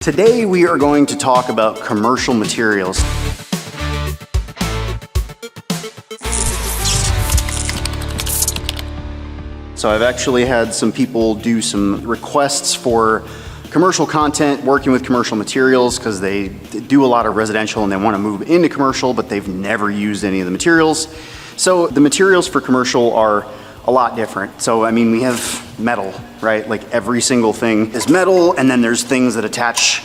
Today we are going to talk about commercial materials. So I've actually had some people do some requests for commercial content working with commercial materials because they do a lot of residential and they want to move into commercial, but they've never used any of the materials. So the materials for commercial are a lot different. So I mean, we have metal, right? Like every single thing is metal, and then there's things that attach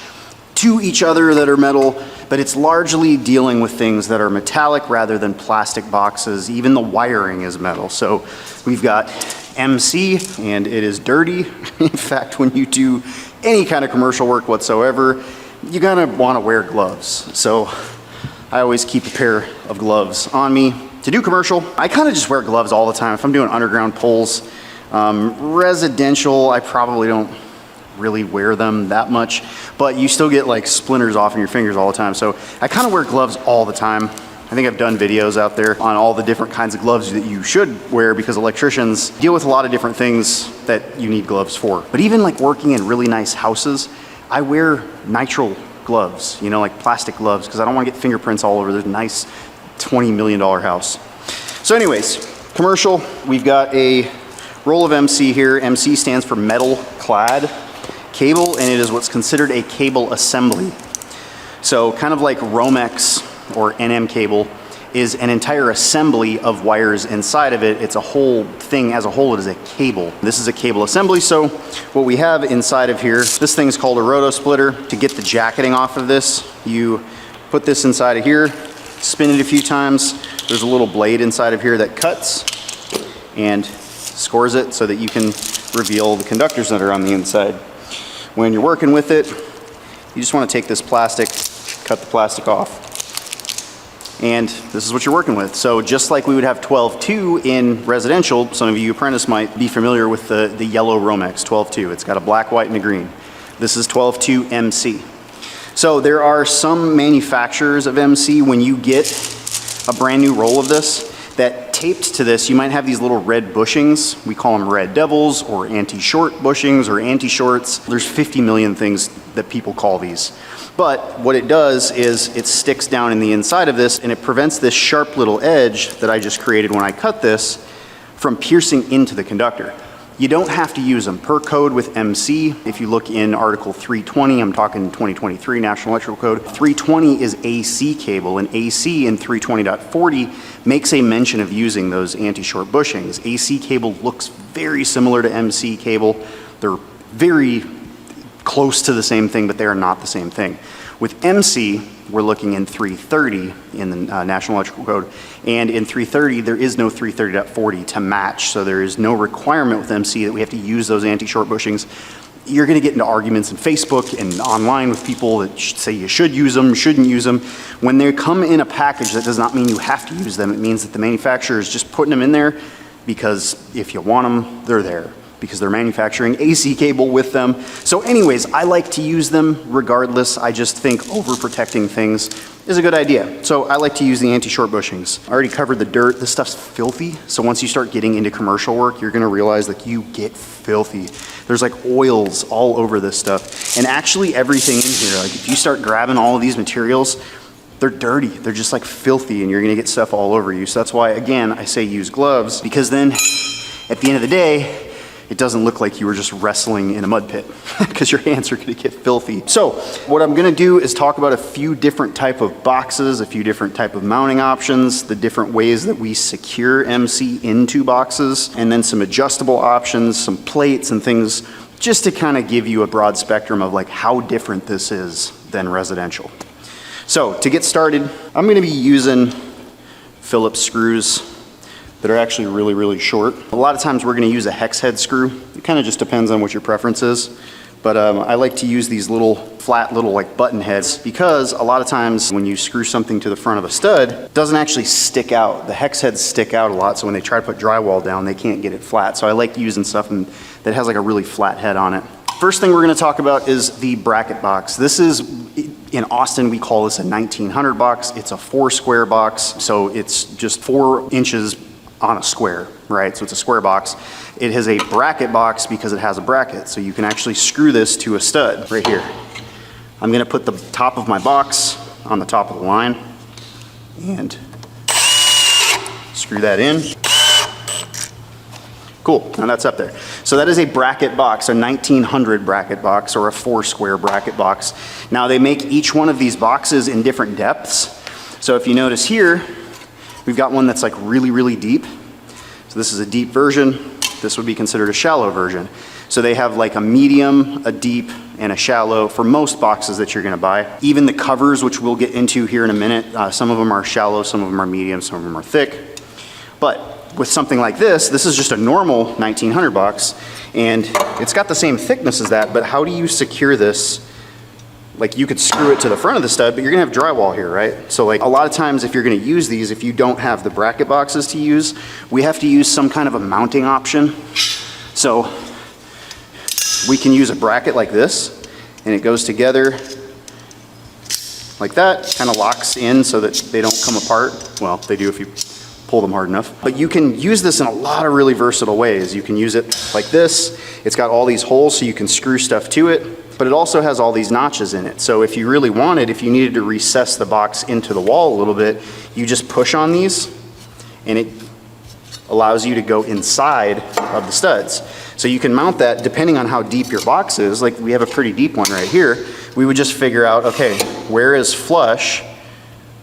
to each other that are metal, but it's largely dealing with things that are metallic rather than plastic boxes. Even the wiring is metal. So we've got MC, and it is dirty. In fact, when you do any kind of commercial work whatsoever, you're gonna wanna wear gloves. So I always keep a pair of gloves on me. To do commercial, I kind of just wear gloves all the time. If I'm doing underground poles, residential, I probably don't really wear them that much, but you still get like splinters off in your fingers all the time. So I kind of wear gloves all the time. I think I've done videos out there on all the different kinds of gloves that you should wear because electricians deal with a lot of different things that you need gloves for. But even like working in really nice houses, I wear nitrile gloves, you know, like plastic gloves, because I don't want to get fingerprints all over this nice $20 million house. So anyways, commercial, we've got a roll of MC here. MC stands for metal clad cable, and it is what's considered a cable assembly. So kind of like Romex or NM cable is an entire assembly of wires inside of it. It's a whole thing as a whole. It is a cable. This is a cable assembly. So what we have inside of here, this thing's called a Roto-Splitter. To get the jacketing off of this, you put this inside of here, spin it a few times. There's a little blade inside of here that cuts and scores it so that you can reveal the conductors that are on the inside. When you're working with it, you just want to take this plastic, cut the plastic off, and this is what you're working with. So just like we would have 12-2 in residential, some of you apprentice might be familiar with the yellow Romex 12-2. It's got a black, white, and a green. This is 12-2 MC. So there are some manufacturers of MC, when you get a brand new roll of this, that taped to this, you might have these little red bushings. We call them red devils or anti-short bushings or anti-shorts. There's 50 million things that people call these. But what it does is it sticks down in the inside of this, and it prevents this sharp little edge that I just created when I cut this from piercing into the conductor. You don't have to use them. Per code with MC, if you look in Article 320, I'm talking 2023 National Electrical Code, 320 is AC cable, and AC in 320.40 makes a mention of using those anti-short bushings. AC cable looks very similar to MC cable. They're very close to the same thing, but they are not the same thing. With MC, we're looking in 330 in the National Electrical Code, and in 330 there is no 330.40 to match, so there is no requirement with MC that we have to use those anti-short bushings. You're going to get into arguments in Facebook and online with people that say you should use them, shouldn't use them. When they come in a package, that does not mean you have to use them. It means that the manufacturer is just putting them in there because if you want them, they're there, because they're manufacturing AC cable with them. So anyways, I like to use them regardless. I just think overprotecting things is a good idea. So I like to use the anti-short bushings. I already covered the dirt. This stuff's filthy. So once you start getting into commercial work, you're gonna realize that you get filthy. There's like oils all over this stuff. And actually everything in here, like if you start grabbing all of these materials, they're dirty. They're just like filthy, and you're gonna get stuff all over you. So that's why, again, I say use gloves, because then at the end of the day, it doesn't look like you were just wrestling in a mud pit because your hands are gonna get filthy. So what I'm gonna do is talk about a few different type of boxes, a few different type of mounting options, the different ways that we secure MC into boxes, and then some adjustable options, some plates and things, just to kind of give you a broad spectrum of like how different this is than residential. So to get started, I'm gonna be using Phillips screws that are actually really, really short. A lot of times we're gonna use a hex head screw. It kind of just depends on what your preference is. But I like to use these little flat little like button heads, because a lot of times when you screw something to the front of a stud, it doesn't actually stick out. The hex heads stick out a lot, so when they try to put drywall down, they can't get it flat. So I like using stuff that has like a really flat head on it. First thing we're gonna talk about is the bracket box. This is, in Austin, we call this a 1900 box. It's a 4 square box, so it's just 4 inches on a square, right? So it's a square box. It has a bracket box because it has a bracket. So you can actually screw this to a stud right here. I'm gonna put the top of my box on the top of the line and screw that in. Cool, now that's up there. So that is a bracket box, a 1900 bracket box or a 4-square bracket box. Now they make each one of these boxes in different depths. So if you notice here, we've got one that's like really, really deep. So this is a deep version. This would be considered a shallow version. So they have like a medium, a deep, and a shallow for most boxes that you're gonna buy. Even the covers, which we'll get into here in a minute, some of them are shallow, some of them are medium, some of them are thick. But with something like this is just a normal 1900 box, and it's got the same thickness as that, but how do you secure this? Like you could screw it to the front of the stud, but you're gonna have drywall here, right? So like a lot of times if you're gonna use these, if you don't have the bracket boxes to use, we have to use some kind of a mounting option. So we can use a bracket like this, and it goes together like that, kind of locks in so that they don't come apart. Well, they do if you pull them hard enough. But you can use this in a lot of really versatile ways. You can use it like this. It's got all these holes so you can screw stuff to it, but it also has all these notches in it. So if you really wanted, if you needed to recess the box into the wall a little bit, you just push on these and it allows you to go inside of the studs. So you can mount that depending on how deep your box is. Like we have a pretty deep one right here. We would just figure out, okay, where is flush?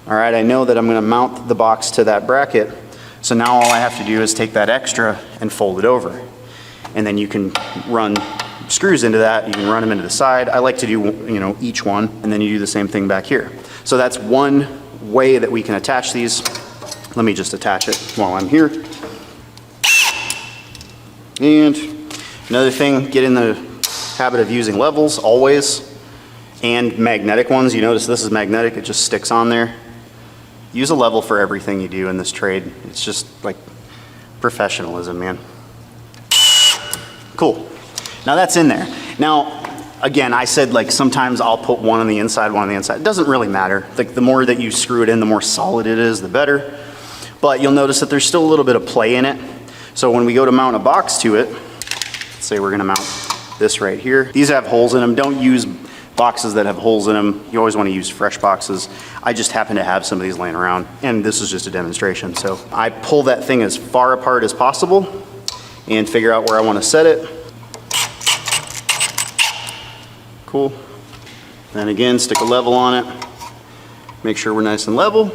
All right, I know that I'm gonna mount the box to that bracket. So now all I have to do is take that extra and fold it over. And then you can run screws into that, you can run them into the side. I like to do, you know, each one, and then you do the same thing back here. So that's one way that we can attach these. Let me just attach it while I'm here. And another thing, get in the habit of using levels always, and magnetic ones. You notice this is magnetic, it just sticks on there. Use a level for everything you do in this trade. It's just like professionalism, man. Cool. Now that's in there. Now, again, I said like sometimes I'll put one on the inside, one on the inside. It doesn't really matter. Like the more that you screw it in, the more solid it is, the better. But you'll notice that there's still a little bit of play in it. So when we go to mount a box to it, let's say we're gonna mount this right here. These have holes in them. Don't use boxes that have holes in them. You always want to use fresh boxes. I just happen to have some of these laying around, and this is just a demonstration. So I pull that thing as far apart as possible and figure out where I want to set it. Cool. Then again, stick a level on it. Make sure we're nice and level.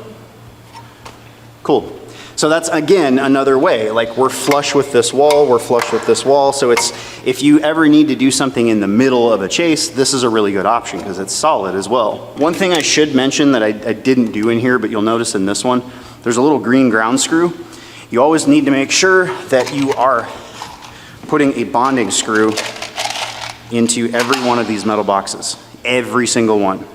Cool. So that's, again, another way. Like we're flush with this wall, we're flush with this wall. So it's, if you ever need to do something in the middle of a chase, this is a really good option because it's solid as well. One thing I should mention that I didn't do in here, but you'll notice in this one, there's a little green ground screw. You always need to make sure that you are putting a bonding screw into every one of these metal boxes, every single one.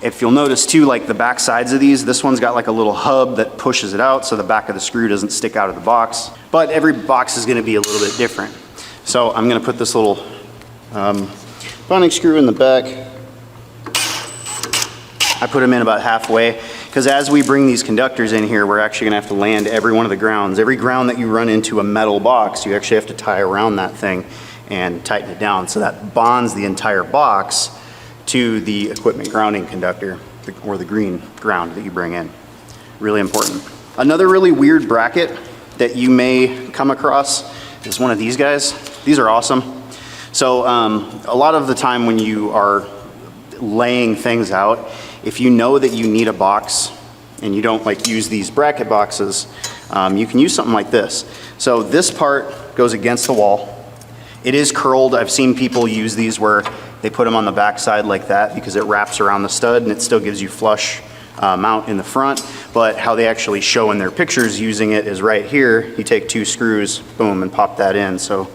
If you'll notice too, like the back sides of these, this one's got like a little hub that pushes it out so the back of the screw doesn't stick out of the box. But every box is gonna be a little bit different. So I'm gonna put this little bonding screw in the back. I put them in about halfway, because as we bring these conductors in here, we're actually gonna have to land every one of the grounds. Every ground that you run into a metal box, you actually have to tie around that thing and tighten it down. So that bonds the entire box to the equipment grounding conductor, or the green ground that you bring in. Really important. Another really weird bracket that you may come across is one of these guys. These are awesome. So a lot of the time when you are laying things out, if you know that you need a box and you don't like use these bracket boxes, you can use something like this. So this part goes against the wall. It is curled. I've seen people use these where they put them on the back side like that because it wraps around the stud and it still gives you flush mount in the front. But how they actually show in their pictures using it is right here. You take 2 screws, boom, and pop that in. So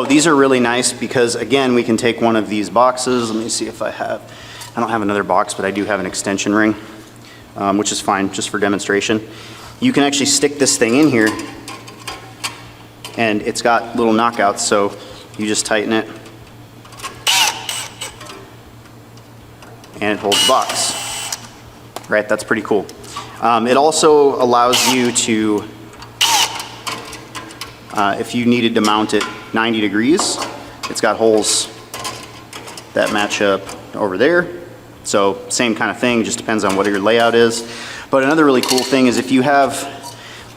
these are really nice because, again, we can take one of these boxes. Let me see if I don't have another box, but I do have an extension ring, which is fine just for demonstration. You can actually stick this thing in here and it's got little knockouts, so you just tighten it and it holds the box. Right, that's pretty cool. It also allows you to, if you needed to mount it 90 degrees, it's got holes that match up over there. So same kind of thing, just depends on what your layout is. But another really cool thing is if you have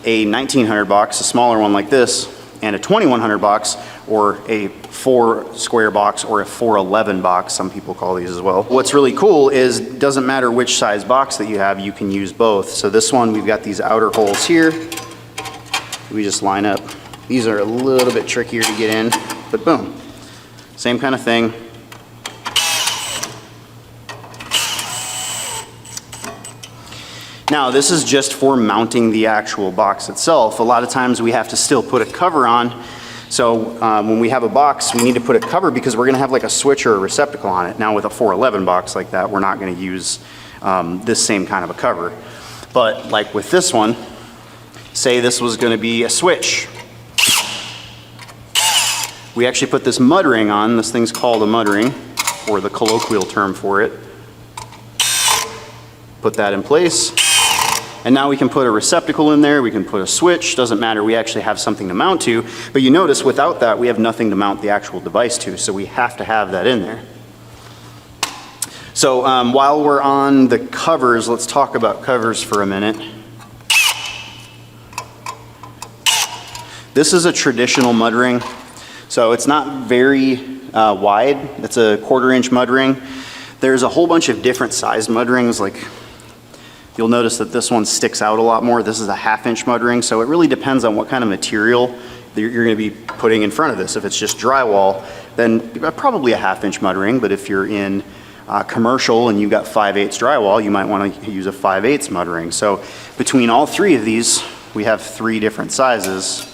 a 1900 box, a smaller one like this, and a 2100 box, or a 4 square box, or a 411 box, some people call these as well. What's really cool is it doesn't matter which size box that you have, you can use both. So this one, we've got these outer holes here. We just line up. These are a little bit trickier to get in, but boom, same kind of thing. Now this is just for mounting the actual box itself. A lot of times we have to still put a cover on. So when we have a box, we need to put a cover because we're gonna have like a switch or a receptacle on it. Now with a 411 box like that, we're not gonna use this same kind of a cover. But like with this one, say this was gonna be a switch. We actually put this mud ring on. This thing's called a mud ring, or the colloquial term for it. Put that in place. And now we can put a receptacle in there, we can put a switch, doesn't matter, we actually have something to mount to. But you notice without that, we have nothing to mount the actual device to, so we have to have that in there. So while we're on the covers, let's talk about covers for a minute. This is a traditional mud ring. So it's not very wide, it's a 1/4 inch mud ring. There's a whole bunch of different sized mud rings, like you'll notice that this one sticks out a lot more. This is a 1/2 inch mud ring, so it really depends on what kind of material you're gonna be putting in front of this. If it's just drywall, then probably a 1/2 inch mud ring, but if you're in commercial and you've got 5/8 drywall, you might wanna use a 5/8 mud ring. So between all three of these, we have 3 different sizes.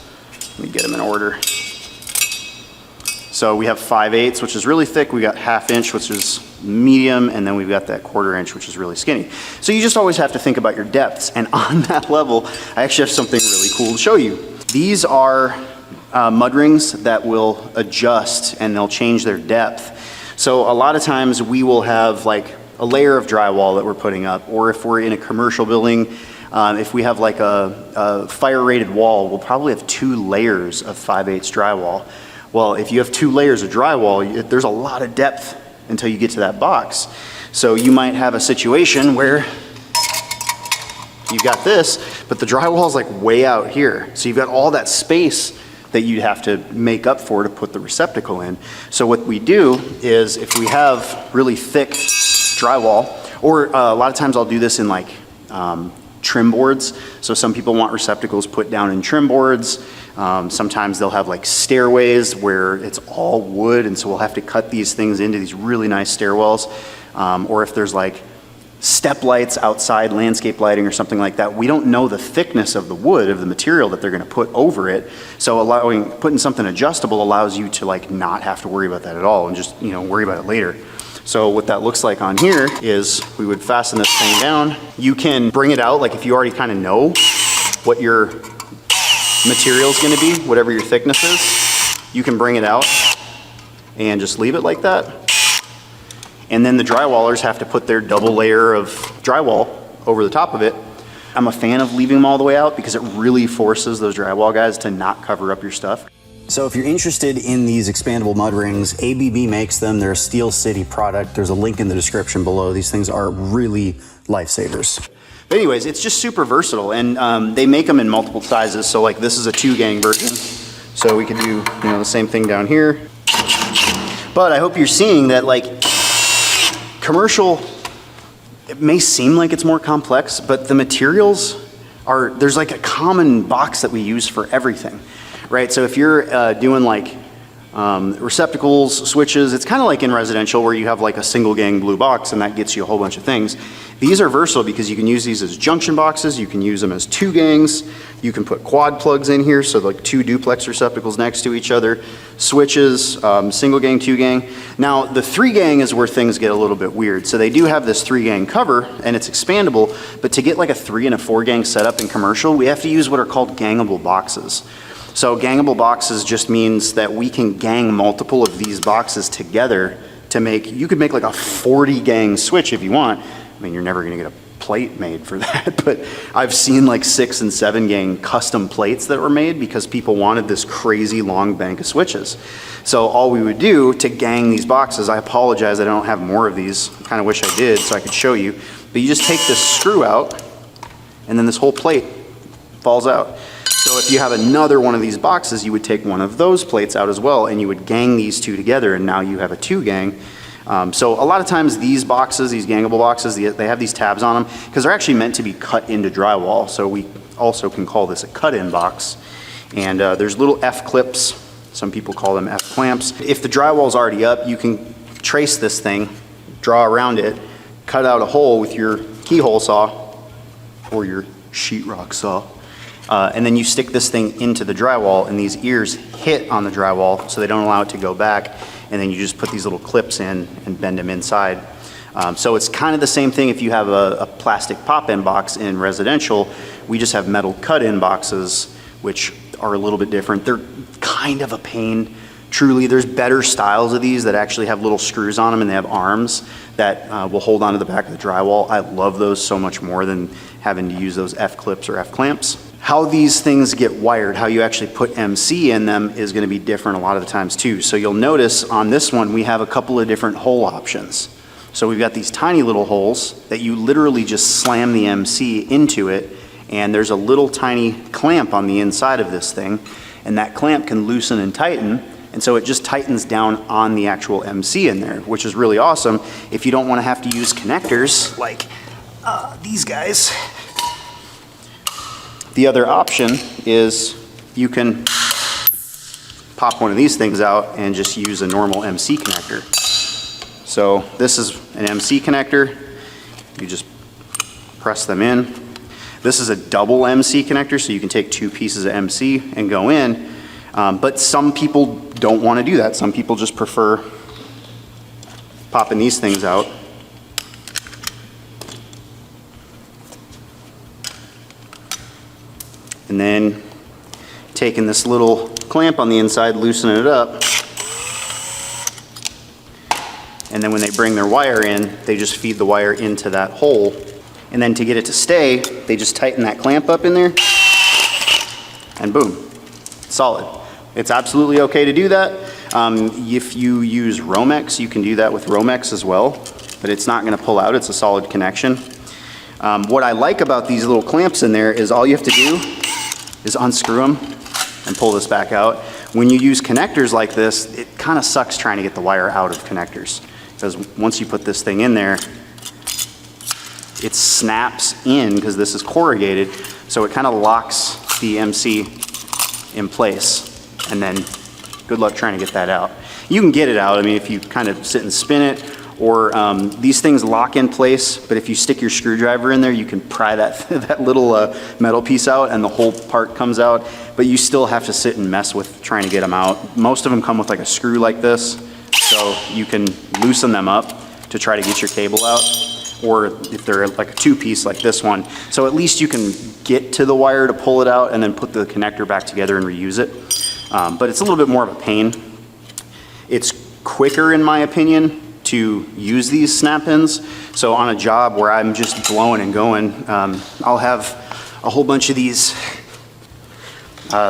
Let me get them in order. So we have 5/8, which is really thick. We got 1/2 inch, which is medium, and then we've got that 1/4 inch, which is really skinny. So you just always have to think about your depths. And on that level, I actually have something really cool to show you. These are mud rings that will adjust and they'll change their depth. So a lot of times we will have like a layer of drywall that we're putting up, or if we're in a commercial building, if we have like a fire rated wall, we'll probably have 2 layers of 5/8 drywall. Well, if you have 2 layers of drywall, there's a lot of depth until you get to that box. So you might have a situation where you've got this, but the drywall is like way out here. So you've got all that space that you'd have to make up for to put the receptacle in. So what we do is if we have really thick drywall, or a lot of times I'll do this in like trim boards. So some people want receptacles put down in trim boards. Sometimes they'll have like stairways where it's all wood, and so we'll have to cut these things into these really nice stairwells. Or if there's like step lights outside, landscape lighting or something like that, we don't know the thickness of the wood, of the material that they're gonna put over it. So putting something adjustable allows you to like not have to worry about that at all and just, you know, worry about it later. So what that looks like on here is we would fasten this thing down. You can bring it out, like if you already kind of know what your material is going to be, whatever your thickness is, you can bring it out and just leave it like that. And then the drywallers have to put their double layer of drywall over the top of it. I'm a fan of leaving them all the way out because it really forces those drywall guys to not cover up your stuff. So if you're interested in these expandable mud rings, ABB makes them. They're a Steel City product. There's a link in the description below. These things are really lifesavers. But anyways, it's just super versatile, and they make them in multiple sizes. So like this is a 2-gang version. So we could do, you know, the same thing down here. But I hope you're seeing that like commercial, it may seem like it's more complex, but the materials are, there's like a common box that we use for everything. Right, so if you're doing like receptacles, switches, it's kind of like in residential where you have like a single gang blue box and that gets you a whole bunch of things. These are versatile because you can use these as junction boxes, you can use them as 2 gangs, you can put quad plugs in here, so like 2 duplex receptacles next to each other, switches, single gang, 2 gang. Now the 3 gang is where things get a little bit weird. So they do have this 3 gang cover and it's expandable, but to get like a 3 and a 4 gang setup in commercial, we have to use what are called gangable boxes. So gangable boxes just means that we can gang multiple of these boxes together to make, you could make like a 40 gang switch if you want. I mean, you're never gonna get a plate made for that, but I've seen like 6 and 7 gang custom plates that were made because people wanted this crazy long bank of switches. So all we would do to gang these boxes, I apologize I don't have more of these, I kind of wish I did so I could show you, but you just take this screw out and then this whole plate falls out. So if you have another one of these boxes, you would take one of those plates out as well and you would gang these two together, and now you have a 2 gang. So a lot of times these boxes, these gangable boxes, they have these tabs on them because they're actually meant to be cut into drywall. So we also can call this a cut-in box. And there's little F-clips. Some people call them F-clamps. If the drywall's already up, you can trace this thing, draw around it, cut out a hole with your keyhole saw or your sheetrock saw. And then you stick this thing into the drywall, and these ears hit on the drywall so they don't allow it to go back. And then you just put these little clips in and bend them inside. So it's kind of the same thing if you have a plastic pop-in box in residential. We just have metal cut-in boxes, which are a little bit different. They're kind of a pain. Truly, there's better styles of these that actually have little screws on them and they have arms that will hold onto the back of the drywall. I love those so much more than having to use those F-clips or F-clamps. How these things get wired, how you actually put MC in them is going to be different a lot of the times too. So you'll notice on this one we have a couple of different hole options. So we've got these tiny little holes that you literally just slam the MC into it, and there's a little tiny clamp on the inside of this thing, and that clamp can loosen and tighten, and so it just tightens down on the actual MC in there, which is really awesome if you don't want to have to use connectors like these guys. The other option is you can pop one of these things out and just use a normal MC connector. So this is an MC connector. You just press them in. This is a double MC connector, so you can take 2 pieces of MC and go in. But some people don't want to do that. Some people just prefer popping these things out. And then taking this little clamp on the inside, loosening it up. And then when they bring their wire in, they just feed the wire into that hole. And then to get it to stay, they just tighten that clamp up in there, and boom, solid. It's absolutely okay to do that. If you use Romex, you can do that with Romex as well, but it's not gonna pull out, it's a solid connection. What I like about these little clamps in there is all you have to do is unscrew them and pull this back out. When you use connectors like this, it kind of sucks trying to get the wire out of connectors, because once you put this thing in there, it snaps in because this is corrugated, so it kind of locks the MC in place, and then good luck trying to get that out. You can get it out, I mean, if you kind of sit and spin it, or these things lock in place, but if you stick your screwdriver in there, you can pry that little metal piece out and the whole part comes out, but you still have to sit and mess with trying to get them out. Most of them come with like a screw like this, so you can loosen them up to try to get your cable out, or if they're like a 2-piece like this one. So at least you can get to the wire to pull it out and then put the connector back together and reuse it. But it's a little bit more of a pain. It's quicker, in my opinion, to use these snap-ins. So on a job where I'm just blowing and going, I'll have a whole bunch of these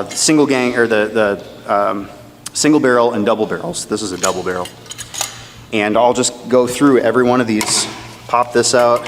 single gang, or the single barrel and double barrels. This is a double barrel. And I'll just go through every one of these, pop this out,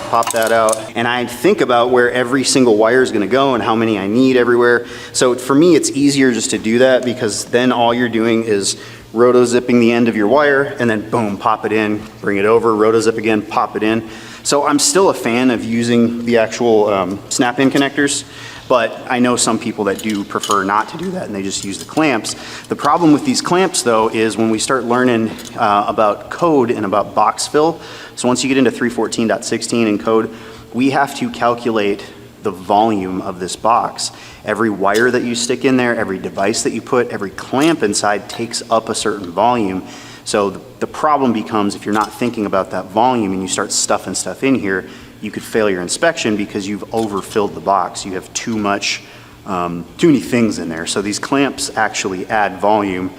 pop that out, and I think about where every single wire is gonna go and how many I need everywhere. So for me, it's easier just to do that, because then all you're doing is roto-zipping the end of your wire, and then boom, pop it in, bring it over, roto-zip again, pop it in. So I'm still a fan of using the actual snap-in connectors, but I know some people that do prefer not to do that and they just use the clamps. The problem with these clamps though is when we start learning about code and about box fill, so once you get into 314.16 in code, we have to calculate the volume of this box. Every wire that you stick in there, every device that you put, every clamp inside takes up a certain volume. So the problem becomes, if you're not thinking about that volume and you start stuffing stuff in here, you could fail your inspection because you've overfilled the box. You have too many things in there. So these clamps actually add volume.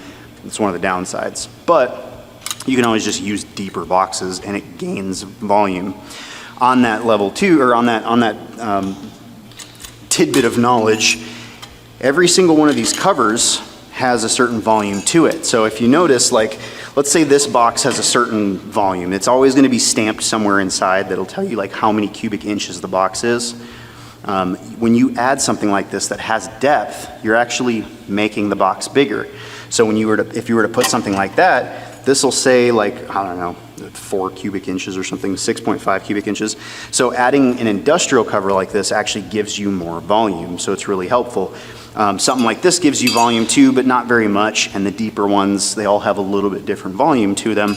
It's one of the downsides. But you can always just use deeper boxes and it gains volume. on that level too, or on that tidbit of knowledge, every single one of these covers has a certain volume to it. So if you notice, like, let's say this box has a certain volume. It's always going to be stamped somewhere inside that'll tell you like how many cubic inches the box is. When you add something like this that has depth, you're actually making the box bigger. So when if you were to put something like that, this will say like, I don't know, 4 cubic inches or something, 6.5 cubic inches. So adding an industrial cover like this actually gives you more volume, so it's really helpful. Something like this gives you volume too, but not very much, and the deeper ones, they all have a little bit different volume to them.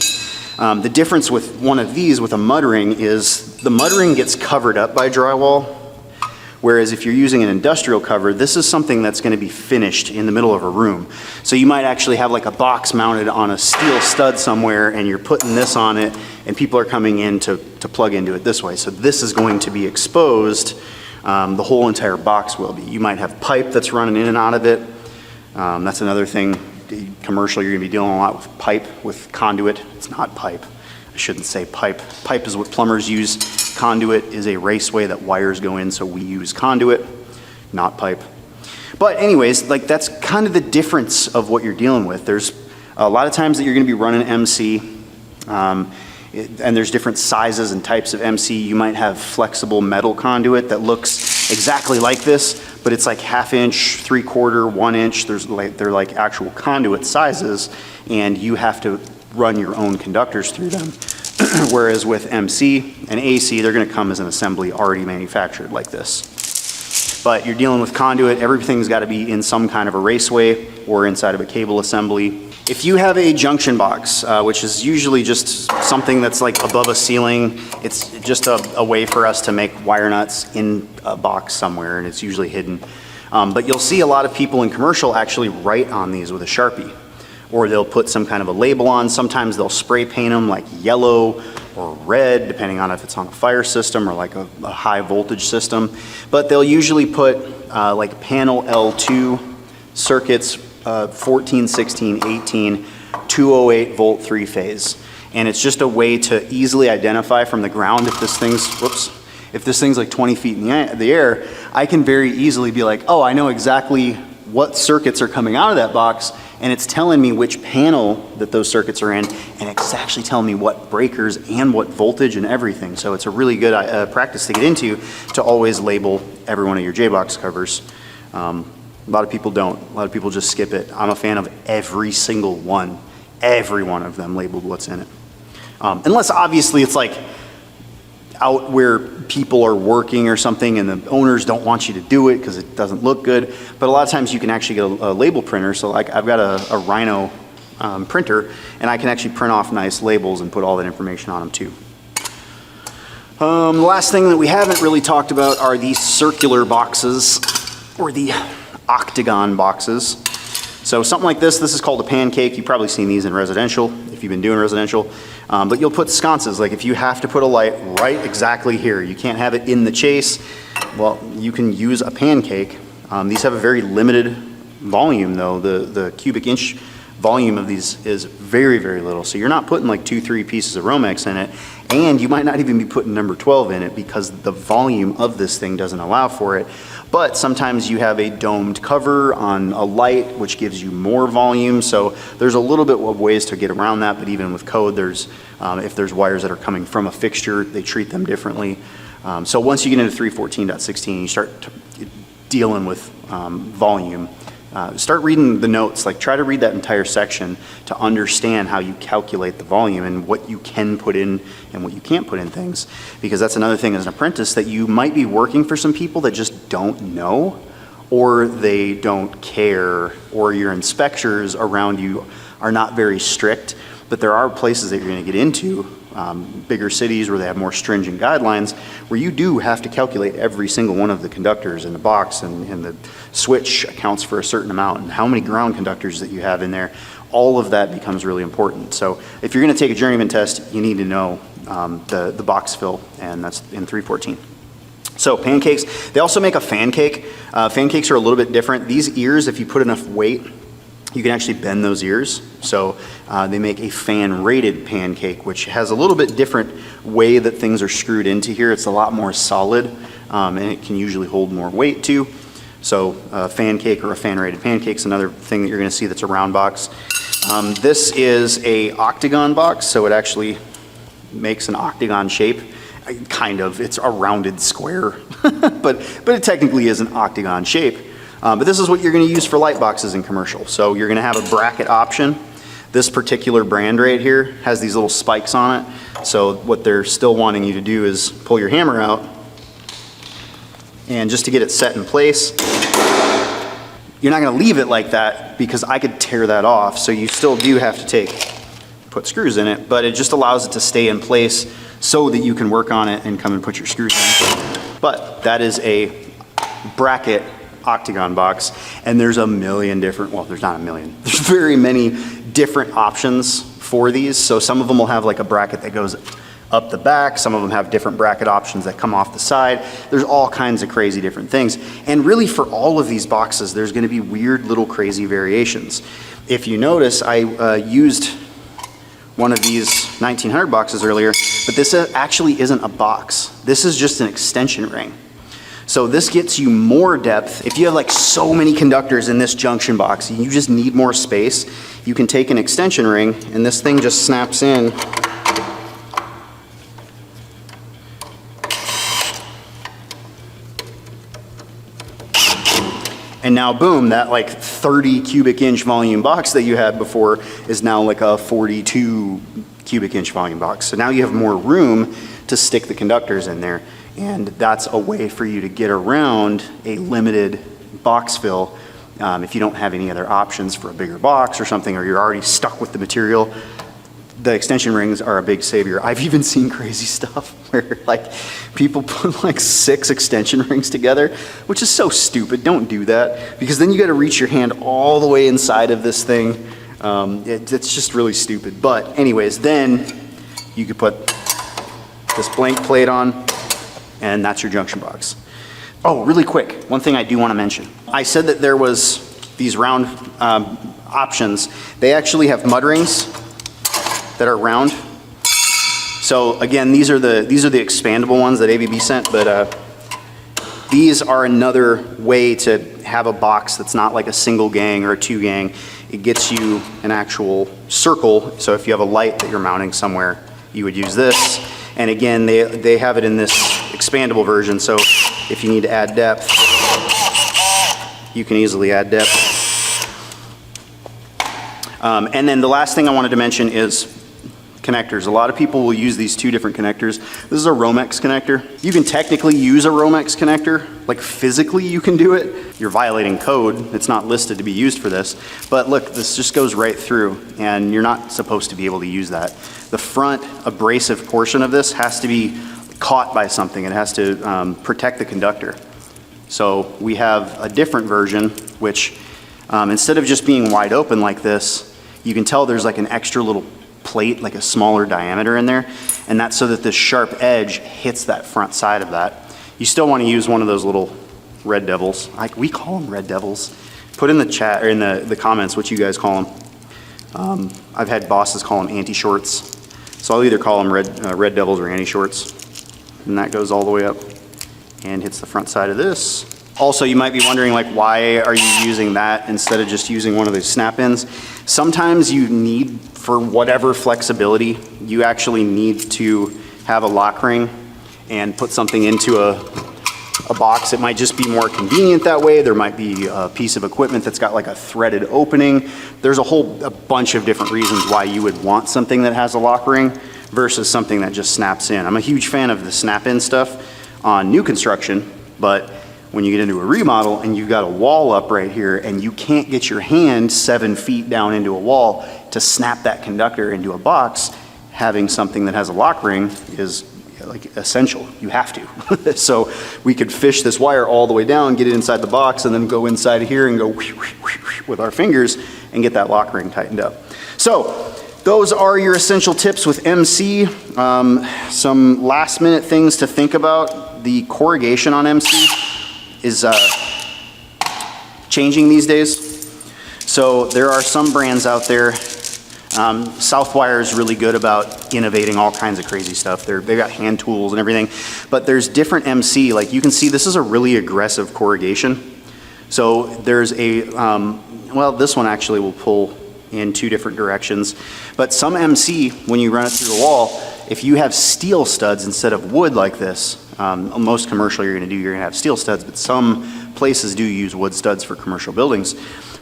The difference with one of these, with a mud ring, is the mud ring gets covered up by drywall, whereas if you're using an industrial cover, this is something that's going to be finished in the middle of a room. So you might actually have like a box mounted on a steel stud somewhere, and you're putting this on it, and people are coming in to plug into it this way. So this is going to be exposed. The whole entire box will be. You might have pipe that's running in and out of it. That's another thing. Commercial, you're going to be dealing a lot with pipe, with conduit. It's not pipe. I shouldn't say pipe. Pipe is what plumbers use. Conduit is a raceway that wires go in, so we use conduit, not pipe. But anyways, like, that's kind of the difference of what you're dealing with. There's a lot of times that you're going to be running MC, and there's different sizes and types of MC. You might have flexible metal conduit that looks exactly like this, but it's like 1/2 inch, 3/4, 1 inch. They're like actual conduit sizes, and you have to run your own conductors through them. Whereas with MC and AC, they're going to come as an assembly already manufactured like this. But you're dealing with conduit. Everything's got to be in some kind of a raceway or inside of a cable assembly. If you have a junction box, which is usually just something that's like above a ceiling, it's just a way for us to make wire nuts in a box somewhere, and it's usually hidden. But you'll see a lot of people in commercial actually write on these with a Sharpie, or they'll put some kind of a label on. Sometimes they'll spray paint them like yellow or red, depending on if it's on a fire system or like a high voltage system. But they'll usually put like panel L2 circuits, 14, 16, 18, 208 volt 3-phase. And it's just a way to easily identify from the ground if this thing's, if this thing's like 20 feet in the air, I can very easily be like, oh, I know exactly what circuits are coming out of that box, and it's telling me which panel that those circuits are in, and it's actually telling me what breakers and what voltage and everything. So it's a really good practice to get into, to always label every one of your J-box covers. A lot of people don't. A lot of people just skip it. I'm a fan of every single one. Every one of them labeled what's in it. Unless obviously it's like out where people are working or something and the owners don't want you to do it because it doesn't look good. But a lot of times you can actually get a label printer. So like I've got a Rhino printer, and I can actually print off nice labels and put all that information on them too. The last thing that we haven't really talked about are these circular boxes, or the octagon boxes. So something like this is called a pancake. You've probably seen these in residential if you've been doing residential. But you'll put sconces, like if you have to put a light right exactly here, you can't have it in the chase, well, you can use a pancake. These have a very limited volume though. The cubic inch volume of these is very, very little. So you're not putting like 2-3 pieces of Romex in it, and you might not even be putting number 12 in it because the volume of this thing doesn't allow for it. But sometimes you have a domed cover on a light, which gives you more volume. So there's a little bit of ways to get around that, but even with code, there's if there's wires that are coming from a fixture, they treat them differently. So once you get into 314.16, you start dealing with volume. Start reading the notes, like try to read that entire section to understand how you calculate the volume and what you can put in and what you can't put in things. Because that's another thing as an apprentice, that you might be working for some people that just don't know, or they don't care, or your inspectors around you are not very strict. But there are places that you're going to get into, bigger cities where they have more stringent guidelines, where you do have to calculate every single one of the conductors in the box, and the switch accounts for a certain amount, and how many ground conductors that you have in there. All of that becomes really important. So if you're going to take a journeyman test, you need to know the box fill, and that's in 314. So pancakes, they also make a fan cake. Fan cakes are a little bit different. These ears, if you put enough weight, you can actually bend those ears. So they make a fan-rated pancake, which has a little bit different way that things are screwed into here. It's a lot more solid, and it can usually hold more weight too. So a fan cake or a fan-rated pancake is another thing that you're gonna see that's a round box. This is a octagon box, so it actually makes an octagon shape. Kind of, it's a rounded square, but it technically is an octagon shape. But this is what you're gonna use for light boxes in commercial. So you're gonna have a bracket option. This particular brand right here has these little spikes on it. So what they're still wanting you to do is pull your hammer out, and just to get it set in place, you're not gonna leave it like that because I could tear that off. So you still do have to put screws in it, but it just allows it to stay in place so that you can work on it and come and put your screws in. But that is a bracket octagon box, and there's a million different, well, there's not a million, there's very many different options for these. So some of them will have like a bracket that goes up the back, some of them have different bracket options that come off the side. There's all kinds of crazy different things. And really for all of these boxes, there's gonna be weird little crazy variations. If you notice, I used one of these 1900 boxes earlier, but this actually isn't a box. This is just an extension ring. So this gets you more depth. If you have like so many conductors in this junction box, and you just need more space, you can take an extension ring and this thing just snaps in. And now boom, that like 30 cubic inch volume box that you had before is now like a 42 cubic inch volume box. So now you have more room to stick the conductors in there. And that's a way for you to get around a limited box fill if you don't have any other options for a bigger box or something, or you're already stuck with the material. The extension rings are a big savior. I've even seen crazy stuff where like people put like 6 extension rings together, which is so stupid. Don't do that, because then you got to reach your hand all the way inside of this thing. It's just really stupid. But anyways, then you could put this blank plate on, and that's your junction box. Oh, really quick, one thing I do want to mention. I said that there was these round options. They actually have mud rings that are round. So again, these are the expandable ones that ABB sent, but these are another way to have a box that's not like a single gang or a 2 gang. It gets you an actual circle. So if you have a light that you're mounting somewhere, you would use this. And again, they have it in this expandable version. So if you need to add depth, you can easily add depth. And then the last thing I wanted to mention is connectors. A lot of people will use these 2 different connectors. This is a Romex connector. You can technically use a Romex connector, like physically you can do it. You're violating code. It's not listed to be used for this. But look, this just goes right through, and you're not supposed to be able to use that. The front abrasive portion of this has to be caught by something. It has to protect the conductor. So we have a different version, which instead of just being wide open like this, you can tell there's like an extra little plate, like a smaller diameter in there, and that's so that the sharp edge hits that front side of that. You still want to use one of those little red devils. We call them red devils. Put in the chat or in the comments what you guys call them. I've had bosses call them anti-shorts, so I'll either call them red devils or anti-shorts. And that goes all the way up and hits the front side of this. Also, you might be wondering, like, why are you using that instead of just using one of those snap-ins? Sometimes you need, for whatever flexibility, you actually need to have a lock ring and put something into a box. It might just be more convenient that way. There might be a piece of equipment that's got like a threaded opening. There's a bunch of different reasons why you would want something that has a lock ring versus something that just snaps in. I'm a huge fan of the snap-in stuff on new construction, but when you get into a remodel and you've got a wall up right here and you can't get your hand 7 feet down into a wall to snap that conductor into a box, having something that has a lock ring is like essential. You have to. So we could fish this wire all the way down, get it inside the box, and then go inside of here and go with our fingers and get that lock ring tightened up. So those are your essential tips with MC. Some last minute things to think about. The corrugation on MC is changing these days. So there are some brands out there. Southwire is really good about innovating all kinds of crazy stuff. They've got hand tools and everything, but there's different MC. Like you can see, this is a really aggressive corrugation. So there's a, well, this one actually will pull in 2 different directions, but some MC, when you run it through the wall, if you have steel studs instead of wood like this, most commercial you're gonna have steel studs, but some places do use wood studs for commercial buildings.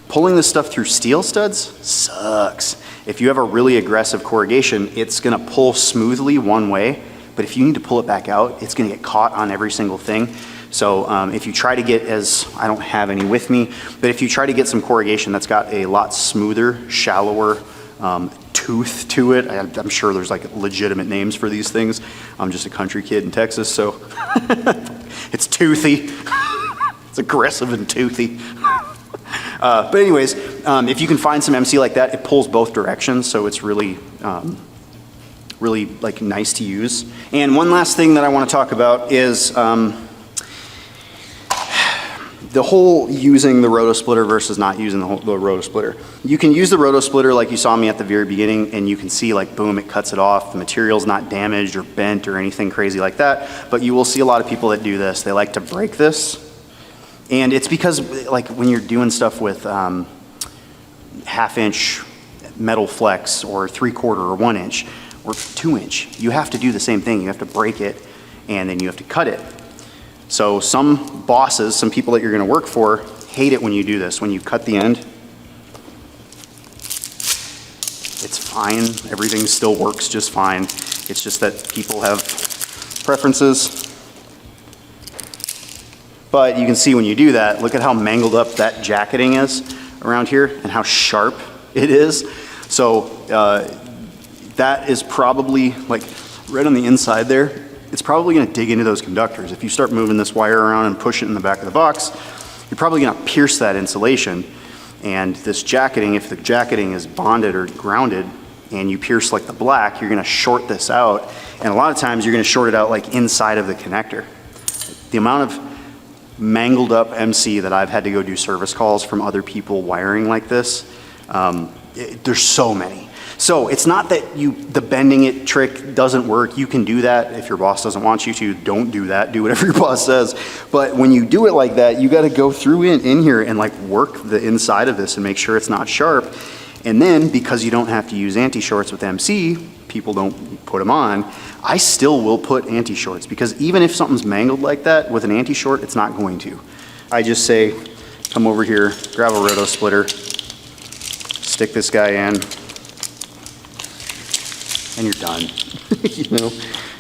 Pulling this stuff through steel studs sucks. If you have a really aggressive corrugation, it's gonna pull smoothly one way, but if you need to pull it back out, it's gonna get caught on every single thing. So if you try to get I don't have any with me, but if you try to get some corrugation that's got a lot smoother, shallower tooth to it, I'm sure there's like legitimate names for these things. I'm just a country kid in Texas, so it's toothy. It's aggressive and toothy. But anyways, if you can find some MC like that, it pulls both directions, so it's really, really like nice to use. And one last thing that I want to talk about is the whole using the Roto-Splitter versus not using the Roto-Splitter. You can use the Roto-Splitter like you saw me at the very beginning, and you can see like, boom, it cuts it off. The material's not damaged or bent or anything crazy like that, but you will see a lot of people that do this. They like to break this. And it's because like when you're doing stuff with 1/2 inch metal flex or 3/4 or 1 inch or 2 inch, you have to do the same thing. You have to break it and then you have to cut it. So some bosses, some people that you're gonna work for, hate it when you do this. When you cut the end, it's fine. Everything still works just fine. It's just that people have preferences. But you can see when you do that, look at how mangled up that jacketing is around here and how sharp it is. So that is probably like right on the inside there. It's probably gonna dig into those conductors. If you start moving this wire around and push it in the back of the box, you're probably gonna pierce that insulation. And this jacketing, if the jacketing is bonded or grounded and you pierce like the black, you're gonna short this out. And a lot of times you're gonna short it out like inside of the connector. The amount of mangled up MC that I've had to go do service calls from other people wiring like this, there's so many. So it's not that the bending it trick doesn't work. You can do that. If your boss doesn't want you to, don't do that. Do whatever your boss says. But when you do it like that, you got to go through in here and like work the inside of this and make sure it's not sharp. And then because you don't have to use anti-shorts with MC, people don't put them on, I still will put anti-shorts because even if something's mangled like that with an anti-short, it's not going to. I just say, come over here, grab a Roto-Splitter, stick this guy in, and you're done. You know,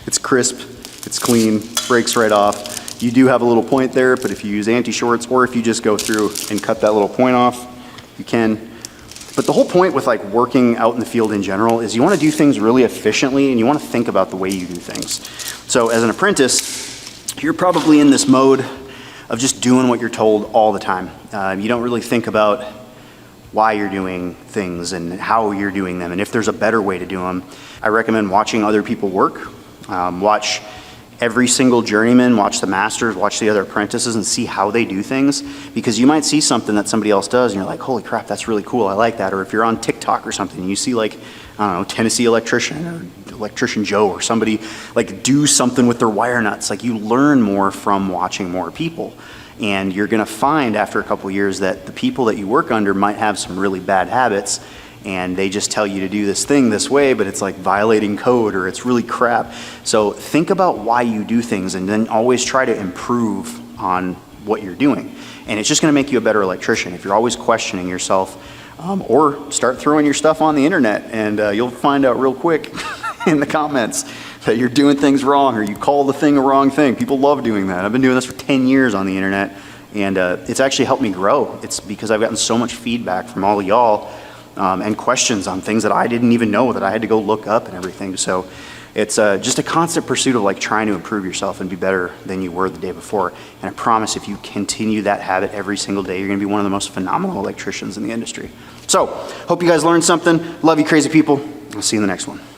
it's crisp, it's clean, breaks right off. You do have a little point there, but if you use anti-shorts or if you just go through and cut that little point off, you can. But the whole point with like working out in the field in general is you want to do things really efficiently and you want to think about the way you do things. So as an apprentice, you're probably in this mode of just doing what you're told all the time. You don't really think about why you're doing things and how you're doing them and if there's a better way to do them. I recommend watching other people work. Watch every single journeyman, watch the masters, watch the other apprentices and see how they do things, because you might see something that somebody else does and you're like, holy crap, that's really cool, I like that. Or if you're on TikTok or something and you see like, I don't know, Tennessee Electrician or Electrician Joe or somebody like do something with their wire nuts, like you learn more from watching more people. And you're gonna find after a couple years that the people that you work under might have some really bad habits and they just tell you to do this thing this way, but it's like violating code or it's really crap. So think about why you do things and then always try to improve on what you're doing. And it's just gonna make you a better electrician. If you're always questioning yourself, or start throwing your stuff on the internet and you'll find out real quick in the comments that you're doing things wrong or you call the thing a wrong thing. People love doing that. I've been doing this for 10 years on the internet and it's actually helped me grow. It's because I've gotten so much feedback from all of y'all and questions on things that I didn't even know that I had to go look up and everything. So it's just a constant pursuit of like trying to improve yourself and be better than you were the day before. And I promise if you continue that habit every single day, you're gonna be one of the most phenomenal electricians in the industry. So, hope you guys learned something. Love you crazy people. I'll see you in the next one.